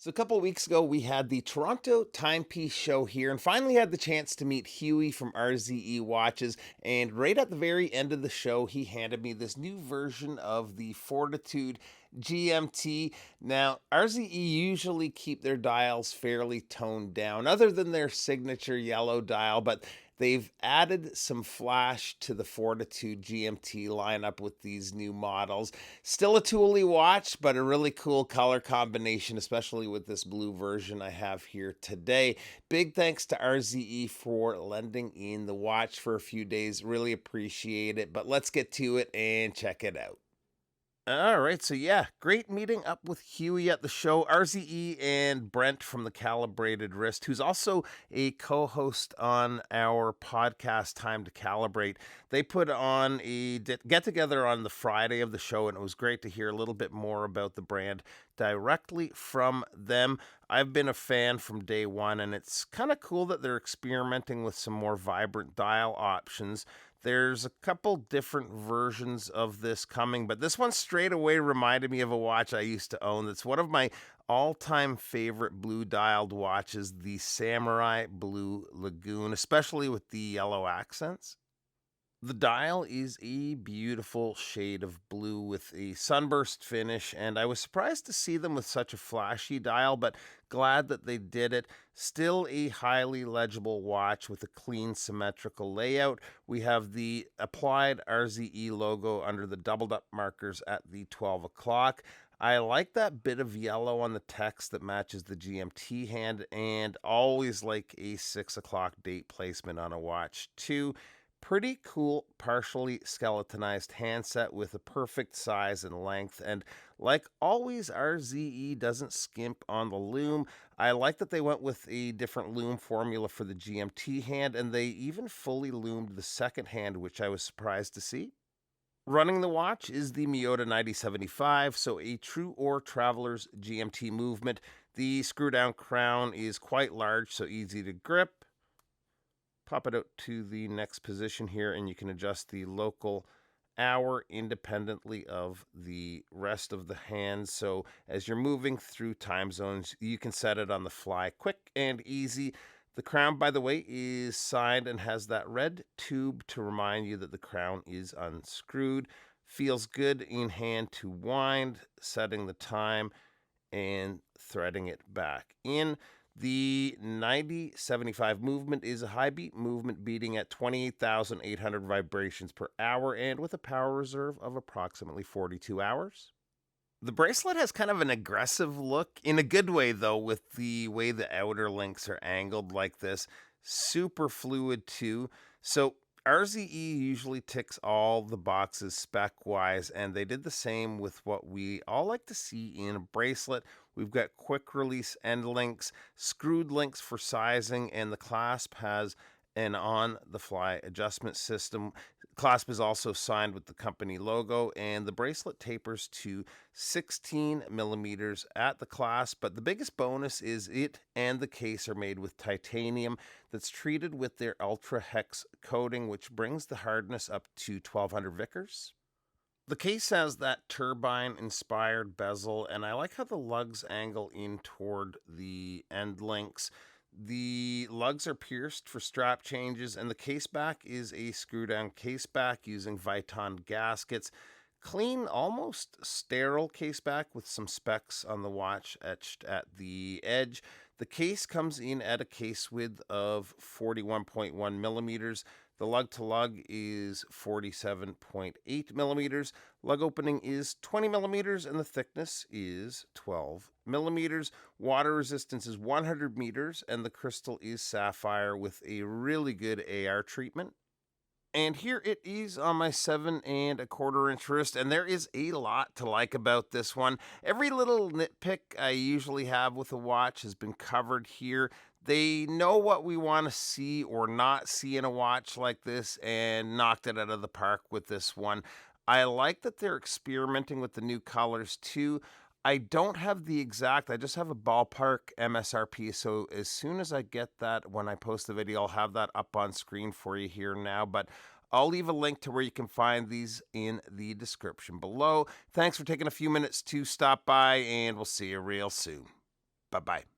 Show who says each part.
Speaker 1: So a couple of weeks ago, we had the Toronto Timepiece show here, and finally had the chance to meet Huey from RZE Watches. And right at the very end of the show, he handed me this new version of the Fortitude GMT. Now, RZE usually keep their dials fairly toned down, other than their signature yellow dial, but they've added some flash to the Fortitude GMT lineup with these new models. Still a tooly watch, but a really cool color combination, especially with this blue version I have here today. Big thanks to RZE for lending in the watch for a few days. Really appreciate it. But let's get to it and check it out. All right, so yeah, great meeting up with Huey at the show, RZE and Brent from the Calibrated Wrist, who's also a co-host on our podcast Time to Calibrate. They put on a get together on the Friday of the show, and it was great to hear a little bit more about the brand directly from them. I've been a fan from day one, and it's kind of cool that they're experimenting with some more vibrant dial options. There's a couple different versions of this coming, but this one straight away reminded me of a watch I used to own. That's one of my all-time favorite blue dialed watches, the Samurai Blue Lagoon, especially with the yellow accents. The dial is a beautiful shade of blue with a sunburst finish, and I was surprised to see them with such a flashy dial, but glad that they did it. Still a highly legible watch with a clean, symmetrical layout. We have the applied RZE logo under the doubled up markers at the 12 o'clock. I like that bit of yellow on the text that matches the GMT hand, and always like a 6 o'clock date placement on a watch, too. Pretty cool, partially skeletonized handset with a perfect size and length. And like always, RZE doesn't skimp on the loom. I like that they went with a different loom formula for the GMT hand, and they even fully loomed the second hand, which I was surprised to see. Running the watch is the Miyota 9075, so a true or traveler's GMT movement. The screw down crown is quite large, so easy to grip. Pop it out to the next position here, and you can adjust the local hour independently of the rest of the hands. So as you're moving through time zones, you can set it on the fly, quick and easy. The crown, by the way, is signed and has that red tube to remind you that the crown is unscrewed. Feels good in hand to wind, setting the time and threading it back in. The 9075 movement is a high beat movement beating at 28,800 vibrations per hour and with a power reserve of approximately 42 hours. The bracelet has kind of an aggressive look, in a good way though, with the way the outer links are angled like this. Super fluid too. So RZE usually ticks all the boxes spec-wise, and they did the same with what we all like to see in a bracelet. We've got quick release end links, screwed links for sizing, and the clasp has an on-the-fly adjustment system. Clasp is also signed with the company logo, and the bracelet tapers to 16 millimeters at the clasp. But the biggest bonus is it and the case are made with titanium that's treated with their Ultra Hex coating, which brings the hardness up to 1200 Vickers. The case has that turbine-inspired bezel, and I like how the lugs angle in toward the end links. The lugs are pierced for strap changes, and the case back is a screw-down case back using Viton gaskets. Clean, almost sterile case back with some specs on the watch etched at the edge. The case comes in at a case width of 41.1 millimeters. The lug to lug is 47.8 millimeters. Lug opening is 20 millimeters, and the thickness is 12 millimeters. Water resistance is 100 meters, and the crystal is sapphire with a really good AR treatment. And here it is on my 7.25-inch wrist, and there is a lot to like about this one. Every little nitpick I usually have with a watch has been covered here. They know what we want to see or not see in a watch like this and knocked it out of the park with this one. I like that they're experimenting with the new colors too. I don't have the exact, I just have a ballpark MSRP, so as soon as I get that, when I post the video, I'll have that up on screen for you here now, but I'll leave a link to where you can find these in the description below. Thanks for taking a few minutes to stop by, and we'll see you real soon. Bye-bye.